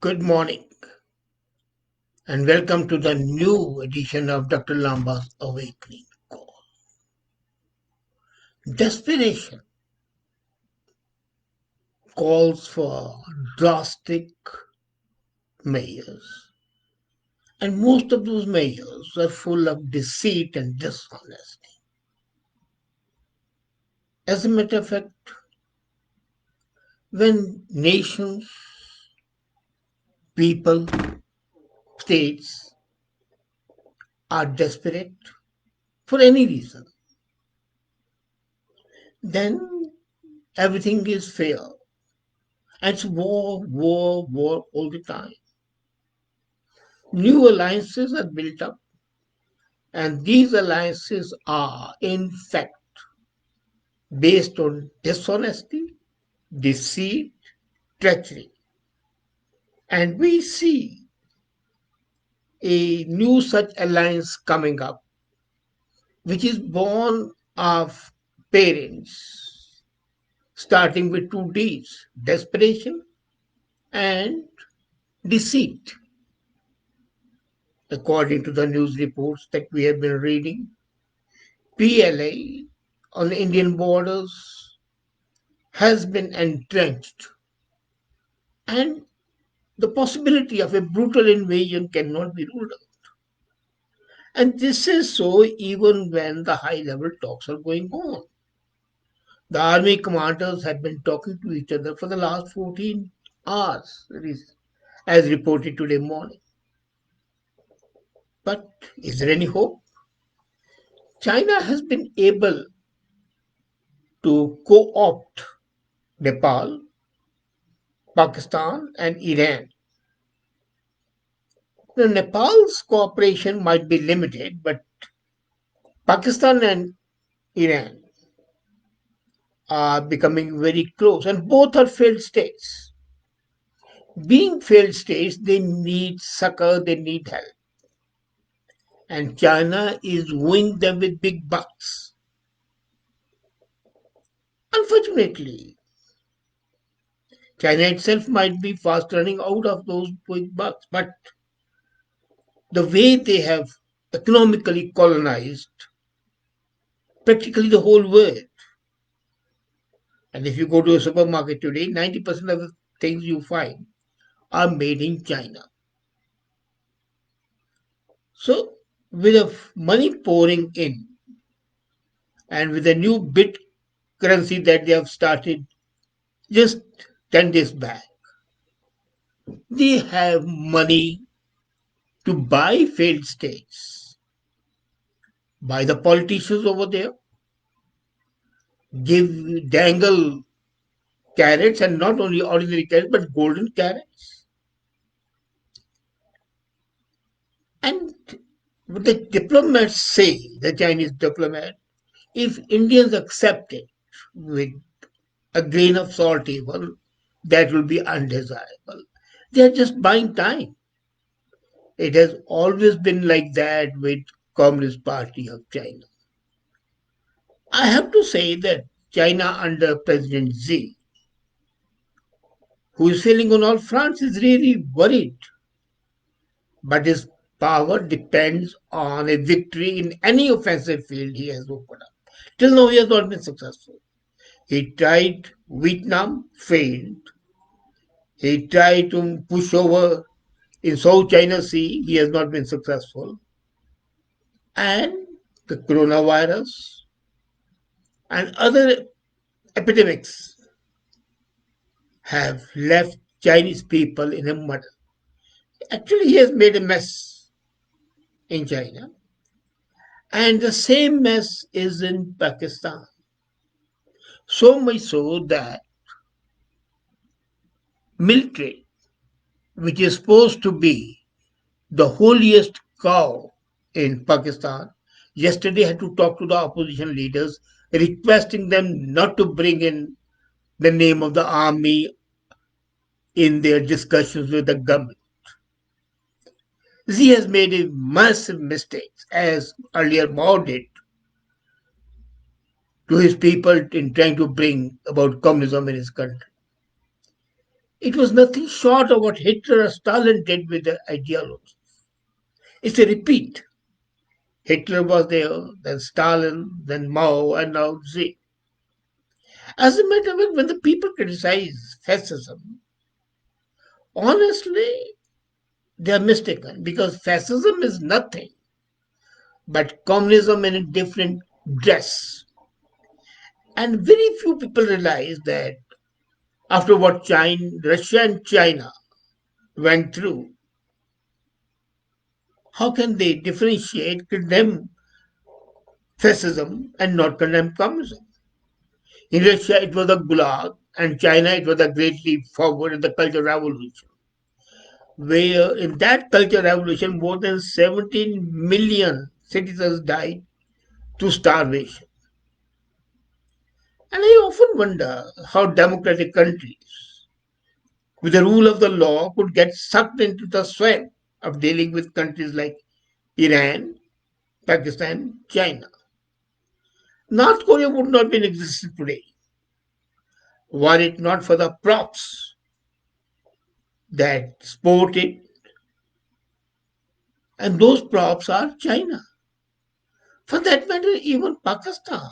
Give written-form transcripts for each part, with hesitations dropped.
Good morning and welcome to the new edition of Dr. Lamba's Awakening Call. Desperation calls for drastic measures, and most of those measures are full of deceit and dishonesty. As a matter of fact, when nations, people, states are desperate for any reason, then everything is fair. And it's war, war, war all the time. New alliances are built up, and these alliances are, in fact, based on dishonesty, deceit, treachery. And we see a new such alliance coming up, which is born of parents, starting with two D's: desperation and deceit. According to the news reports that we have been reading, PLA on the Indian borders has been entrenched, and the possibility of a brutal invasion cannot be ruled out. And this is so even when the high level talks are going on. The army commanders have been talking to each other for the last 14 hours, as reported today morning. But is there any hope? China has been able to co opt Nepal, Pakistan, and Iran. Now, Nepal's cooperation might be limited, but Pakistan and Iran are becoming very close, and both are failed states. Being failed states, they need succor, they need help. And China is wooing them with big bucks. Unfortunately, China itself might be fast running out of those big bucks, but the way they have economically colonized practically the whole world. And if you go to a supermarket today, 90% of the things you find are made in China. So, with the money pouring in and with the new bit currency that they have started just 10 days back, they have money to buy failed states, buy the politicians over there, dangle carrots, and not only ordinary carrots but golden carrots. And what the diplomats say, the Chinese diplomat, if Indians accept it with a grain of salt even, that will be undesirable. They are just buying time. It has always been like that with Communist Party of China. I have to say that China under President Xi, who is failing on all fronts, is really worried. But his power depends on a victory in any offensive field he has opened up. Till now, he has not been successful. He tried Vietnam, failed. He tried to push over in South China Sea, he has not been successful. And the coronavirus and other epidemics have left Chinese people in a muddle. Actually, he has made a mess in China, and the same mess is in Pakistan. So much so that military, which is supposed to be the holiest cow in Pakistan, yesterday had to talk to the opposition leaders, requesting them not to bring in the name of the army in their discussions with the government. He has made a massive mistake, as earlier Mao did, to his people in trying to bring about communism in his country. It was nothing short of what Hitler or Stalin did with the ideology. It's a repeat. Hitler was there, then Stalin, then Mao, and now Xi. As a matter of fact, when the people criticize fascism, honestly, they are mistaken because fascism is nothing but communism in a different dress. And very few people realize that after what Russia and China went through, how can they differentiate, condemn fascism and not condemn communism? In Russia, it was a gulag, and China, it was a great leap forward in the Cultural Revolution, where in that Cultural Revolution, more than 17 million citizens died through starvation. And I often wonder how democratic countries, with the rule of the law, could get sucked into the sweat of dealing with countries like Iran, Pakistan, China. North Korea would not be in existence today were it not for the props that support it, and those props are China. For that matter, even Pakistan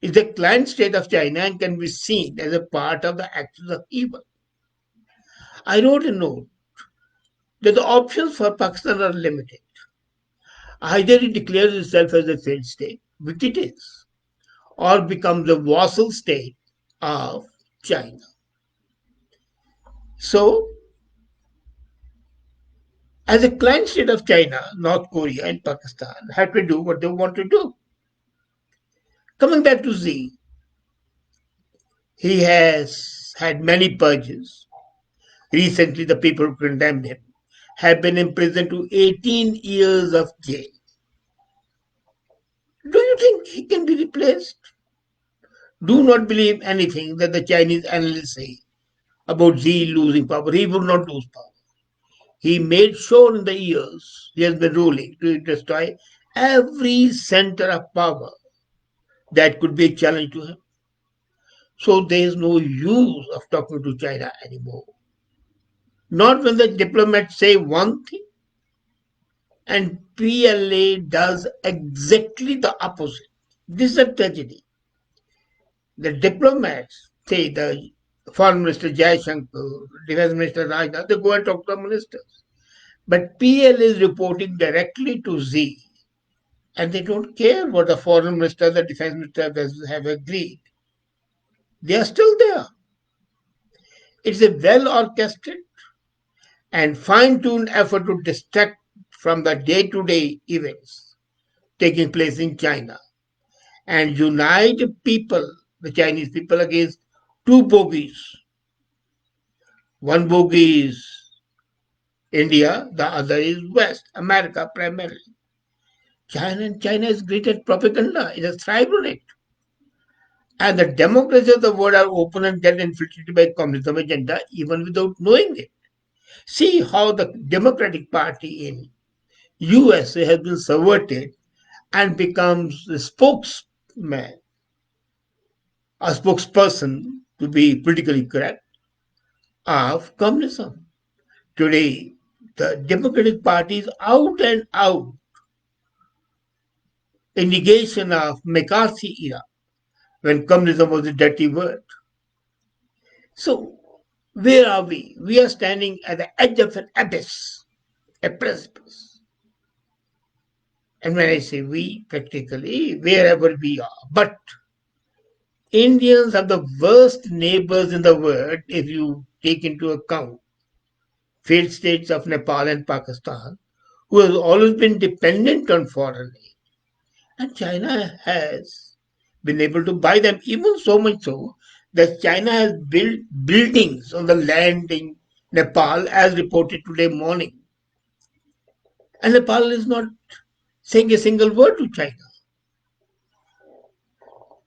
is a client state of China and can be seen as a part of the axis of evil. I wrote a note that the options for Pakistan are limited. Either it declares itself as a failed state, which it is, or becomes a vassal state of China. So, as a client state of China, North Korea and Pakistan have to do what they want to do. Coming back to Z, he has had many purges. Recently, the people who condemned him have been imprisoned to 18 years of jail. Do you think he can be replaced? Do not believe anything that the Chinese analysts say about Z losing power. He will not lose power. He made sure in the years he has been ruling to destroy every center of power that could be a challenge to him. So there is no use of talking to China anymore. Not when the diplomats say one thing and PLA does exactly the opposite. This is a tragedy. The diplomats say the Foreign Minister Jaishankar, Defense Minister Rajnath, they go and talk to the ministers. But PL is reporting directly to Z, and they don't care what the Foreign Minister, the Defense Minister have agreed. They are still there. It's a well orchestrated and fine tuned effort to distract from the day to day events taking place in China and unite people, the Chinese people, against two bogies. One bogey is India, the other is West, America primarily. China is great at propaganda, it has thrived on it. And the democracies of the world are open and get infiltrated by communism agenda even without knowing it. See how the Democratic Party in USA has been subverted and becomes the spokesman, a spokesperson to be politically correct, of communism. Today, the Democratic Party is out and out indication of McCarthy era when communism was a dirty word. So, where are we? We are standing at the edge of an abyss, a precipice. And when I say we, practically wherever we are. But Indians are the worst neighbors in the world if you take into account failed states of Nepal and Pakistan, who has always been dependent on foreign aid. And China has been able to buy them, even so much so that China has built buildings on the land in Nepal, as reported today morning. And Nepal is not saying a single word to China.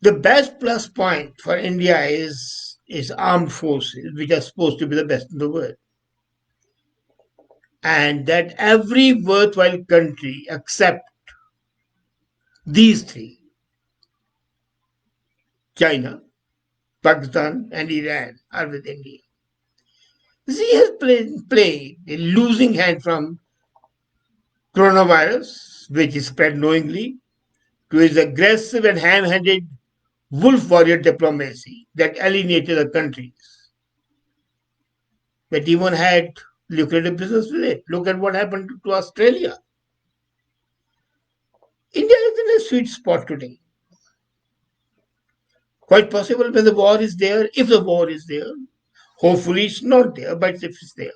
The best plus point for India is armed forces, which are supposed to be the best in the world. And that every worthwhile country except these three, China, Pakistan, and Iran, are with India. Xi has played a losing hand from coronavirus, which is spread knowingly, to his aggressive and ham-handed wolf warrior diplomacy that alienated the countries that even had lucrative business with it. Look at what happened to Australia. India is in a sweet spot today. Quite possible when the war is there, if the war is there, hopefully it's not there, but if it's there,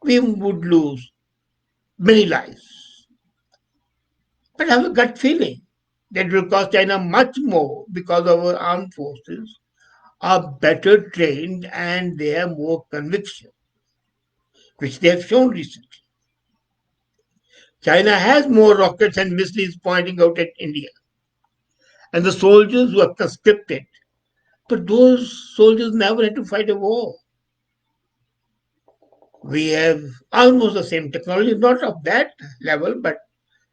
we would lose many lives. But I have a gut feeling that it will cost China much more because our armed forces are better trained and they have more conviction, which they have shown recently. China has more rockets and missiles pointing out at India, and the soldiers who are conscripted. But those soldiers never had to fight a war. We have almost the same technology, not of that level, but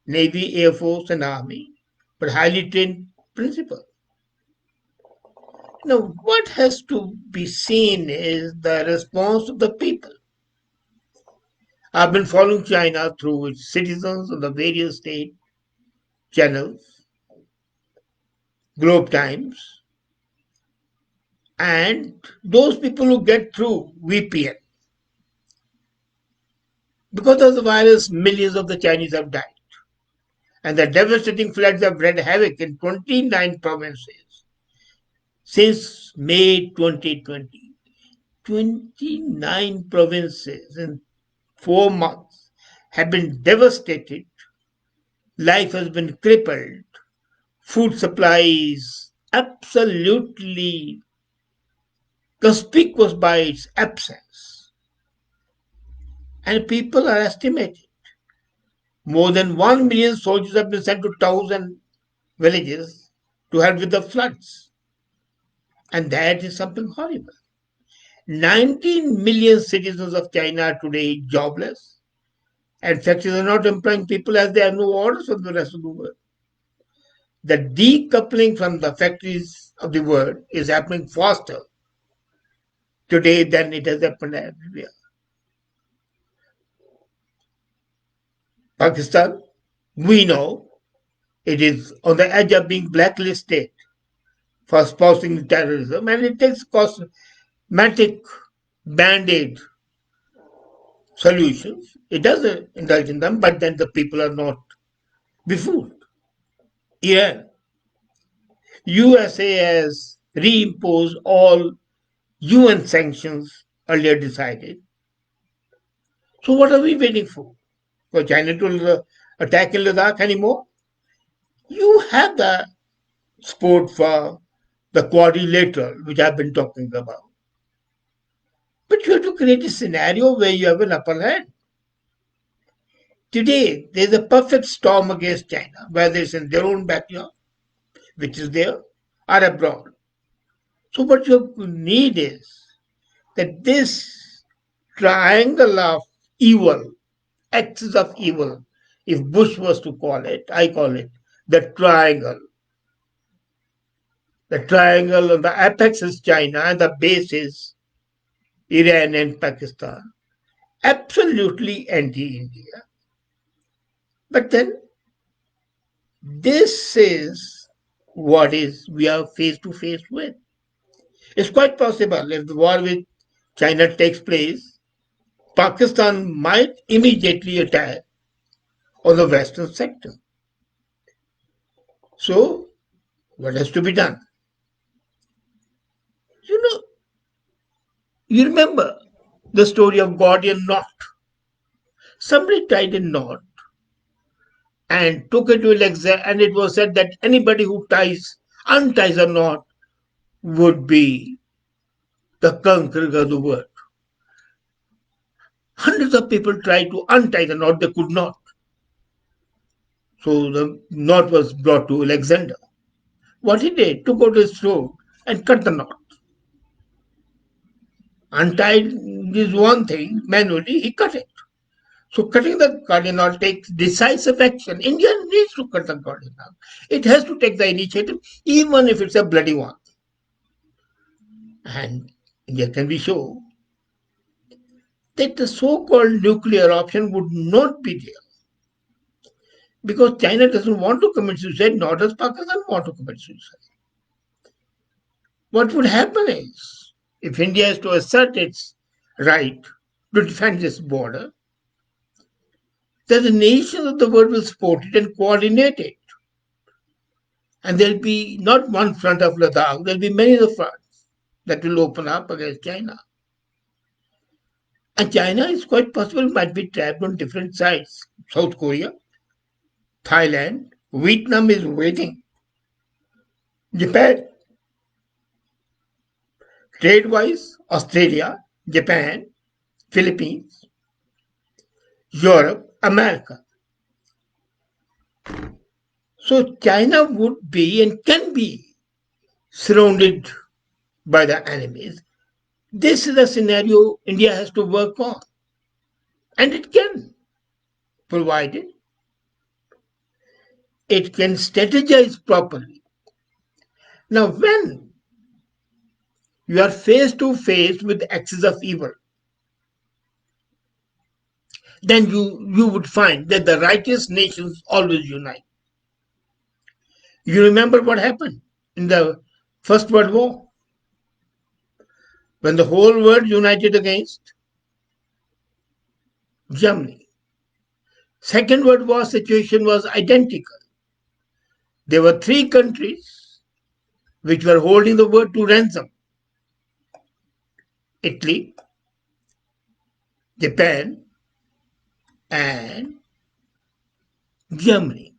Navy, Air Force, and Army, but highly trained principle. Now, what has to be seen is the response of the people. I've been following China through its citizens on the various state channels, Globe Times, and those people who get through VPN. Because of the virus, millions of the Chinese have died, and the devastating floods have wreaked havoc in 29 provinces since May 2020. 29 provinces in 4 months have been devastated. Life has been crippled. Food supply is absolutely conspicuous by its absence. And people are estimating more than 1 million soldiers have been sent to towns and villages to help with the floods. And that is something horrible. 19 million citizens of China are today jobless, and factories are not employing people as they have no orders from the rest of the world. The decoupling from the factories of the world is happening faster today than it has happened everywhere. Pakistan, we know it is on the edge of being blacklisted for espousing terrorism, and it takes cosmetic band-aid solutions. It does indulge in them, but then the people are not befooled. Iran, USA has reimposed all UN sanctions earlier decided. So what are we waiting for? For China to attack in Ladakh anymore? You have the support for the quadrilateral, which I've been talking about. But you have to create a scenario where you have an upper hand. Today, there's a perfect storm against China, whether it's in their own backyard, which is there, or abroad. So what you need is that this triangle of evil, axis of evil, if Bush was to call it, I call it the triangle. The triangle on the apex is China and the base is Iran and Pakistan. Absolutely anti-India. But then this is what is we are face to face with. It's quite possible if the war with China takes place, Pakistan might immediately attack on the western sector. So, what has to be done? You know, you remember the story of Gordian knot. Somebody tied a knot and took it to Alexa, and it was said that anybody who unties a knot would be the conqueror of the world. Hundreds of people tried to untie the knot, they could not. So the knot was brought to Alexander. What he did, took out his sword and cut the knot. Untied is one thing, manually, he cut it. So cutting the Gordian knot takes decisive action. India needs to cut the Gordian knot. It has to take the initiative, even if it's a bloody one. And India can be sure that the so-called nuclear option would not be there because China doesn't want to commit suicide, nor does Pakistan want to commit suicide. What would happen is, if India is to assert its right to defend its border, then the nations of the world will support it and coordinate it. And there'll be not one front of Ladakh, there'll be many of the fronts that will open up against China. And China is quite possible might be trapped on different sides. South Korea, Thailand, Vietnam is waiting. Japan, trade-wise, Australia, Japan, Philippines, Europe, America. So China would be and can be surrounded by the enemies. This is a scenario India has to work on. And it can, provided it can strategize properly. Now, when you are face to face with the axis of evil, then you would find that the righteous nations always unite. You remember what happened in the First World War when the whole world united against Germany. Second World War situation was identical. There were three countries which were holding the world to ransom: Italy, Japan, and Germany.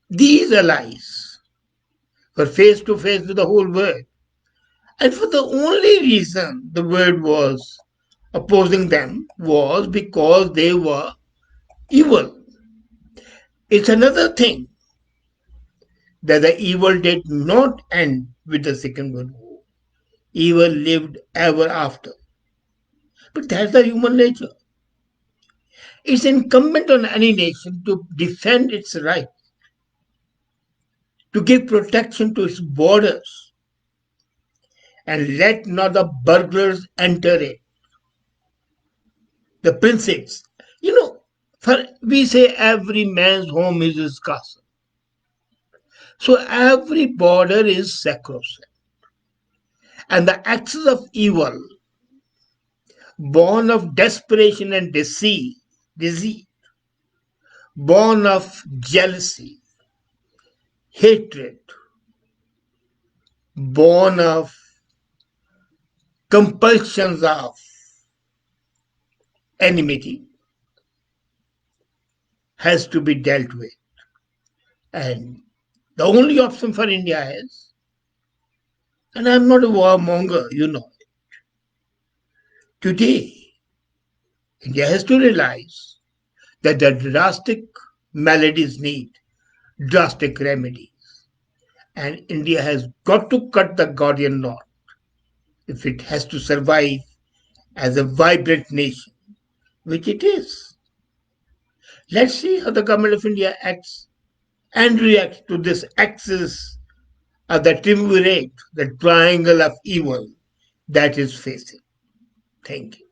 These allies were face to face with the whole world. And for the only reason the world was opposing them was because they were evil. It's another thing that the evil did not end with the Second World War. Evil lived ever after. But that's the human nature. It's incumbent on any nation to defend its right, to give protection to its borders, and let not the burglars enter it. The principles. For we say every man's home is his castle. So every border is sacrosanct. And the axis of evil, born of desperation and deceit, born of jealousy, hatred, born of compulsions of enmity, has to be dealt with. And the only option for India is, and I'm not a warmonger, today India has to realize that the drastic maladies need drastic remedies. And India has got to cut the Gordian knot if it has to survive as a vibrant nation, which it is. Let's see how the government of India acts and reacts to this axis of the triumvirate, the triangle of evil that is facing. Thank you.